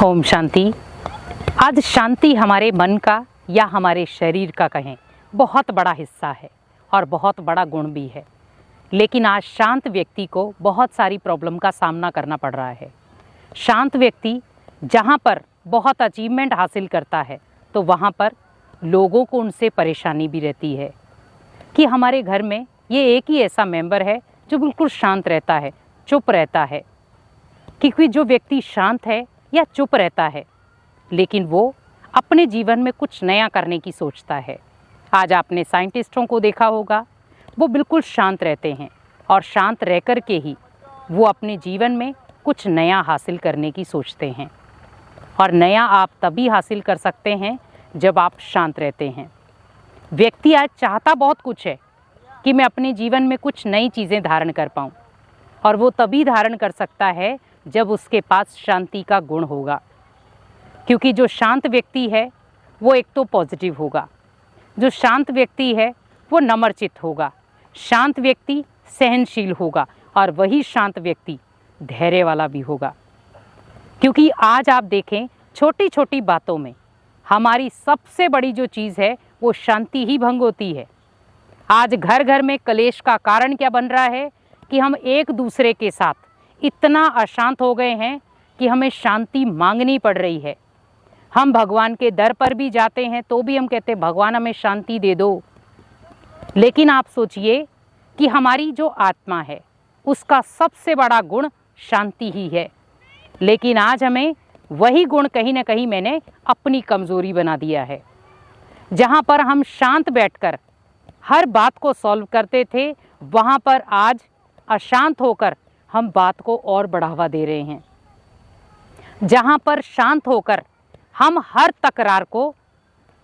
ओम शांति। आज शांति हमारे मन का या हमारे शरीर का कहें बहुत बड़ा हिस्सा है और बहुत बड़ा गुण भी है। लेकिन आज शांत व्यक्ति को बहुत सारी प्रॉब्लम का सामना करना पड़ रहा है। शांत व्यक्ति जहाँ पर बहुत अचीवमेंट हासिल करता है तो वहाँ पर लोगों को उनसे परेशानी भी रहती है कि हमारे घर में ये एक ही ऐसा मेंबर है जो बिल्कुल शांत रहता है, चुप रहता है। क्योंकि जो व्यक्ति शांत है या चुप रहता है लेकिन वो अपने जीवन में कुछ नया करने की सोचता है। आज आपने साइंटिस्टों को देखा होगा, वो बिल्कुल शांत रहते हैं और शांत रह कर के ही वो अपने जीवन में कुछ नया हासिल करने की सोचते हैं। और नया आप तभी हासिल कर सकते हैं जब आप शांत रहते हैं। व्यक्ति आज चाहता बहुत कुछ है कि मैं अपने जीवन में कुछ नई चीज़ें धारण कर पाऊँ, और वो तभी धारण कर सकता है जब उसके पास शांति का गुण होगा। क्योंकि जो शांत व्यक्ति है वो एक तो पॉजिटिव होगा, जो शांत व्यक्ति है वो नम्रचित्त होगा, शांत व्यक्ति सहनशील होगा और वही शांत व्यक्ति धैर्य वाला भी होगा। क्योंकि आज आप देखें, छोटी छोटी बातों में हमारी सबसे बड़ी जो चीज़ है वो शांति ही भंग होती है। आज घर घर में कलेश का कारण क्या बन रहा है कि हम एक दूसरे के साथ इतना अशांत हो गए हैं कि हमें शांति मांगनी पड़ रही है। हम भगवान के दर पर भी जाते हैं तो भी हम कहते हैं भगवान हमें शांति दे दो। लेकिन आप सोचिए कि हमारी जो आत्मा है उसका सबसे बड़ा गुण शांति ही है। लेकिन आज हमें वही गुण कहीं ना कहीं मैंने अपनी कमज़ोरी बना दिया है। जहाँ पर हम शांत बैठकर हर बात को सॉल्व करते थे, वहाँ पर आज अशांत होकर हम बात को और बढ़ावा दे रहे हैं। जहाँ पर शांत होकर हम हर तकरार को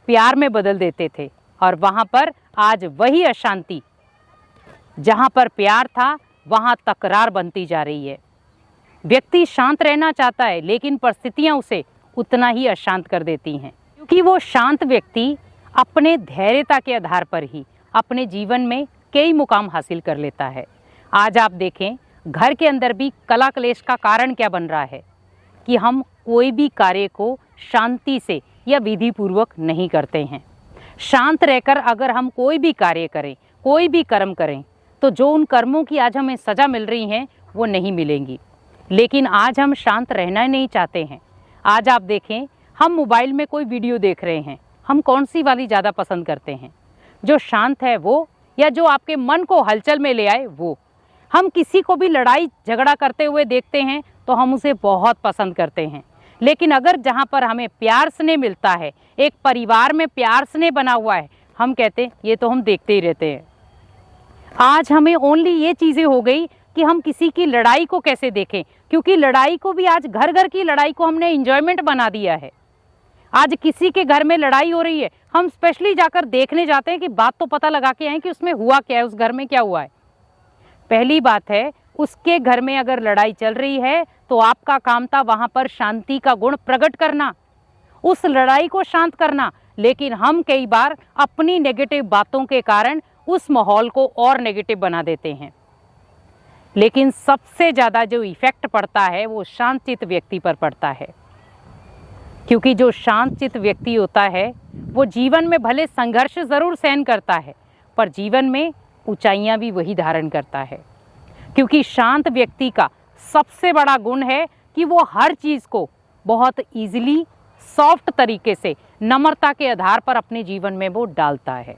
प्यार में बदल देते थे, और वहाँ पर आज वही अशांति, जहाँ पर प्यार था वहाँ तकरार बनती जा रही है। व्यक्ति शांत रहना चाहता है लेकिन परिस्थितियाँ उसे उतना ही अशांत कर देती हैं। क्योंकि वो शांत व्यक्ति अपने धैर्यता के आधार पर ही अपने जीवन में कई मुकाम हासिल कर लेता है। आज आप देखें, घर के अंदर भी कला क्लेश का कारण क्या बन रहा है कि हम कोई भी कार्य को शांति से या विधि पूर्वक नहीं करते हैं। शांत रहकर अगर हम कोई भी कार्य करें, कोई भी कर्म करें, तो जो उन कर्मों की आज हमें सज़ा मिल रही हैं वो नहीं मिलेंगी। लेकिन आज हम शांत रहना ही नहीं चाहते हैं। आज आप देखें, हम मोबाइल में कोई वीडियो देख रहे हैं, हम कौन सी वाली ज़्यादा पसंद करते हैं? जो शांत है वो, या जो आपके मन को हलचल में ले आए वो? हम किसी को भी लड़ाई झगड़ा करते हुए देखते हैं तो हम उसे बहुत पसंद करते हैं। लेकिन अगर जहाँ पर हमें प्यार स्नेह मिलता है, एक परिवार में प्यार स्नेह बना हुआ है, हम कहते हैं ये तो हम देखते ही रहते हैं। आज हमें ओनली ये चीज़ें हो गई कि हम किसी की लड़ाई को कैसे देखें, क्योंकि लड़ाई को भी आज घर घर की लड़ाई को हमने इंजॉयमेंट बना दिया है। आज किसी के घर में लड़ाई हो रही है, हम स्पेशली जाकर देखने जाते हैं कि बात तो पता लगा के आए कि उसमें हुआ क्या है, उस घर में क्या हुआ है। पहली बात है, उसके घर में अगर लड़ाई चल रही है तो आपका काम था वहाँ पर शांति का गुण प्रकट करना, उस लड़ाई को शांत करना। लेकिन हम कई बार अपनी नेगेटिव बातों के कारण उस माहौल को और नेगेटिव बना देते हैं। लेकिन सबसे ज़्यादा जो इफ़ेक्ट पड़ता है वो शांतचित्त व्यक्ति पर पड़ता है। क्योंकि जो शांतचित्त व्यक्ति होता है वो जीवन में भले संघर्ष ज़रूर सहन करता है, पर जीवन में ऊंचाइयां भी वही धारण करता है। क्योंकि शांत व्यक्ति का सबसे बड़ा गुण है कि वो हर चीज़ को बहुत ईजिली, सॉफ्ट तरीके से, नम्रता के आधार पर अपने जीवन में वो डालता है।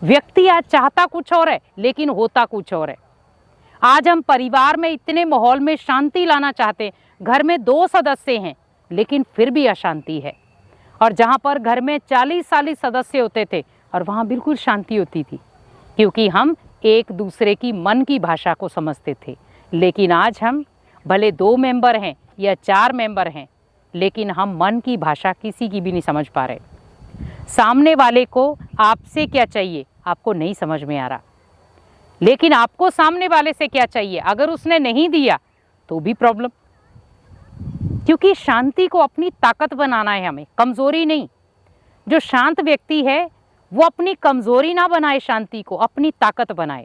व्यक्ति आज चाहता कुछ और है लेकिन होता कुछ और है। आज हम परिवार में इतने माहौल में शांति लाना चाहते हैं, घर में 2 सदस्य हैं लेकिन फिर भी अशांति है। और जहाँ पर घर में 40-40 सदस्य होते थे और वहाँ बिल्कुल शांति होती थी, क्योंकि हम एक दूसरे की मन की भाषा को समझते थे। लेकिन आज हम भले 2 मेंबर हैं या 4 मेंबर हैं, लेकिन हम मन की भाषा किसी की भी नहीं समझ पा रहे। सामने वाले को आपसे क्या चाहिए आपको नहीं समझ में आ रहा, लेकिन आपको सामने वाले से क्या चाहिए अगर उसने नहीं दिया तो भी प्रॉब्लम। क्योंकि शांति को अपनी ताकत बनाना है हमें, कमज़ोरी नहीं। जो शांत व्यक्ति है वो अपनी कमज़ोरी ना बनाए, शांति को अपनी ताकत बनाए।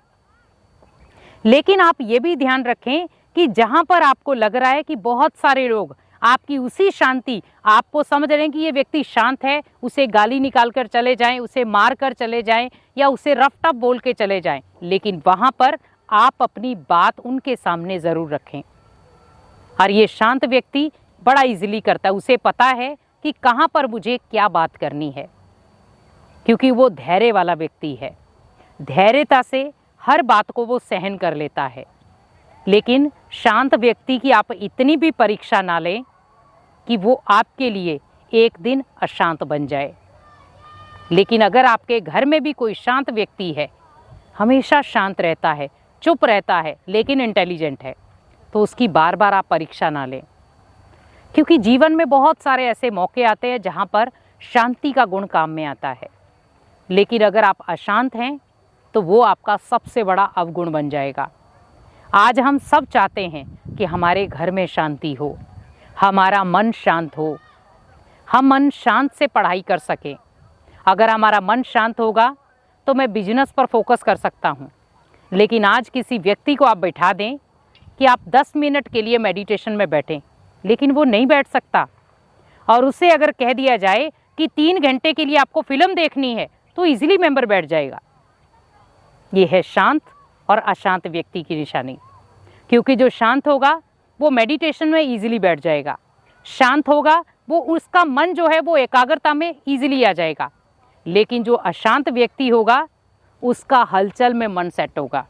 लेकिन आप ये भी ध्यान रखें कि जहाँ पर आपको लग रहा है कि बहुत सारे लोग आपकी उसी शांति, आपको समझ रहे हैं कि ये व्यक्ति शांत है, उसे गाली निकाल कर चले जाएं, उसे मार कर चले जाएं या उसे रफ टफ बोल के चले जाएं, लेकिन वहाँ पर आप अपनी बात उनके सामने ज़रूर रखें। और ये शांत व्यक्ति बड़ा इजीली करता है, उसे पता है कि कहाँ पर मुझे क्या बात करनी है, क्योंकि वो धैर्य वाला व्यक्ति है। धैर्यता से हर बात को वो सहन कर लेता है। लेकिन शांत व्यक्ति की आप इतनी भी परीक्षा ना लें कि वो आपके लिए एक दिन अशांत बन जाए। लेकिन अगर आपके घर में भी कोई शांत व्यक्ति है, हमेशा शांत रहता है, चुप रहता है, लेकिन इंटेलिजेंट है, तो उसकी बार बार आप परीक्षा ना लें, क्योंकि जीवन में बहुत सारे ऐसे मौके आते हैं जहाँ पर शांति का गुण काम में आता है। लेकिन अगर आप अशांत हैं तो वो आपका सबसे बड़ा अवगुण बन जाएगा। आज हम सब चाहते हैं कि हमारे घर में शांति हो, हमारा मन शांत हो, हम मन शांत से पढ़ाई कर सकें। अगर हमारा मन शांत होगा तो मैं बिजनेस पर फोकस कर सकता हूँ। लेकिन आज किसी व्यक्ति को आप बैठा दें कि आप 10 मिनट के लिए मेडिटेशन में बैठें, लेकिन वो नहीं बैठ सकता। और उसे अगर कह दिया जाए कि 3 घंटे के लिए आपको फिल्म देखनी है, तो इजीली मेंबर बैठ जाएगा। ये है शांत और अशांत व्यक्ति की निशानी, क्योंकि जो शांत होगा वो मेडिटेशन में इजीली बैठ जाएगा, शांत होगा वो उसका मन जो है वो एकाग्रता में इजीली आ जाएगा। लेकिन जो अशांत व्यक्ति होगा उसका हलचल में मन सेट होगा,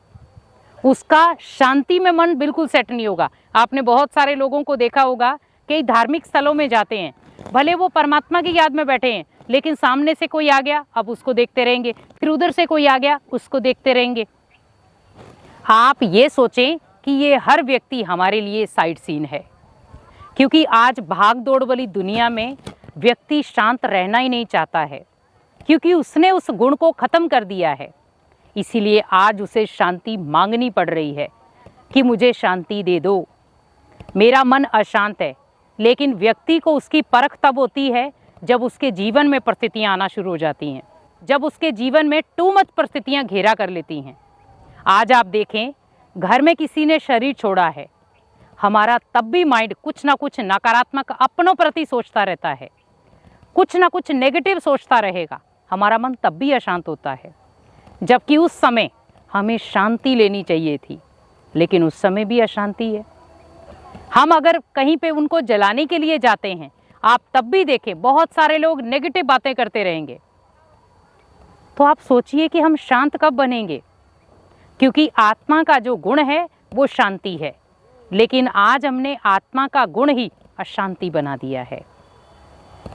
उसका शांति में मन बिल्कुल सेट नहीं होगा। आपने बहुत सारे लोगों को देखा होगा कई धार्मिक स्थलों में जाते हैं, भले वो परमात्मा की याद में बैठे हैं, लेकिन सामने से कोई आ गया अब उसको देखते रहेंगे, फिर उधर से कोई आ गया उसको देखते रहेंगे। आप ये सोचें कि ये हर व्यक्ति हमारे लिए साइड सीन है, क्योंकि आज भाग दौड़ वाली दुनिया में व्यक्ति शांत रहना ही नहीं चाहता है, क्योंकि उसने उस गुण को खत्म कर दिया है। इसीलिए आज उसे शांति मांगनी पड़ रही है कि मुझे शांति दे दो, मेरा मन अशांत है। लेकिन व्यक्ति को उसकी परख तब होती है जब उसके जीवन में परिस्थितियां आना शुरू हो जाती हैं, जब उसके जीवन में टू मच परिस्थितियां घेरा कर लेती हैं। आज आप देखें, घर में किसी ने शरीर छोड़ा है, हमारा तब भी माइंड कुछ ना कुछ नकारात्मक अपनों प्रति सोचता रहता है, कुछ ना कुछ नेगेटिव सोचता रहेगा, हमारा मन तब भी अशांत होता है। जबकि उस समय हमें शांति लेनी चाहिए थी, लेकिन उस समय भी अशांति है। हम अगर कहीं पे उनको जलाने के लिए जाते हैं, आप तब भी देखें बहुत सारे लोग नेगेटिव बातें करते रहेंगे। तो आप सोचिए कि हम शांत कब बनेंगे, क्योंकि आत्मा का जो गुण है वो शांति है, लेकिन आज हमने आत्मा का गुण ही अशांति बना दिया है।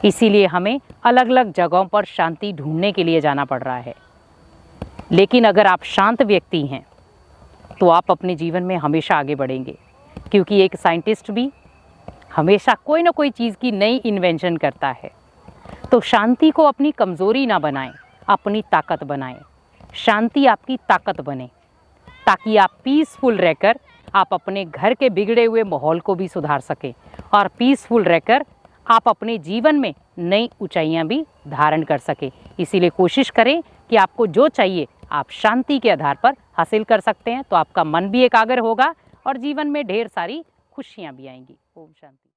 इसीलिए हमें अलग अलग जगहों पर शांति ढूंढने के लिए जाना पड़ रहा है। लेकिन अगर आप शांत व्यक्ति हैं तो आप अपने जीवन में हमेशा आगे बढ़ेंगे, क्योंकि एक साइंटिस्ट भी हमेशा कोई ना कोई चीज़ की नई इन्वेंशन करता है। तो शांति को अपनी कमज़ोरी ना बनाएं, अपनी ताकत बनाएं। शांति आपकी ताकत बने, ताकि आप पीसफुल रहकर आप अपने घर के बिगड़े हुए माहौल को भी सुधार सकें, और पीसफुल रहकर आप अपने जीवन में नई ऊंचाइयां भी धारण कर सकें। इसीलिए कोशिश करें कि आपको जो चाहिए आप शांति के आधार पर हासिल कर सकते हैं, तो आपका मन भी एकाग्र होगा और जीवन में ढेर सारी खुशियां भी आएंगी। ओम शांति।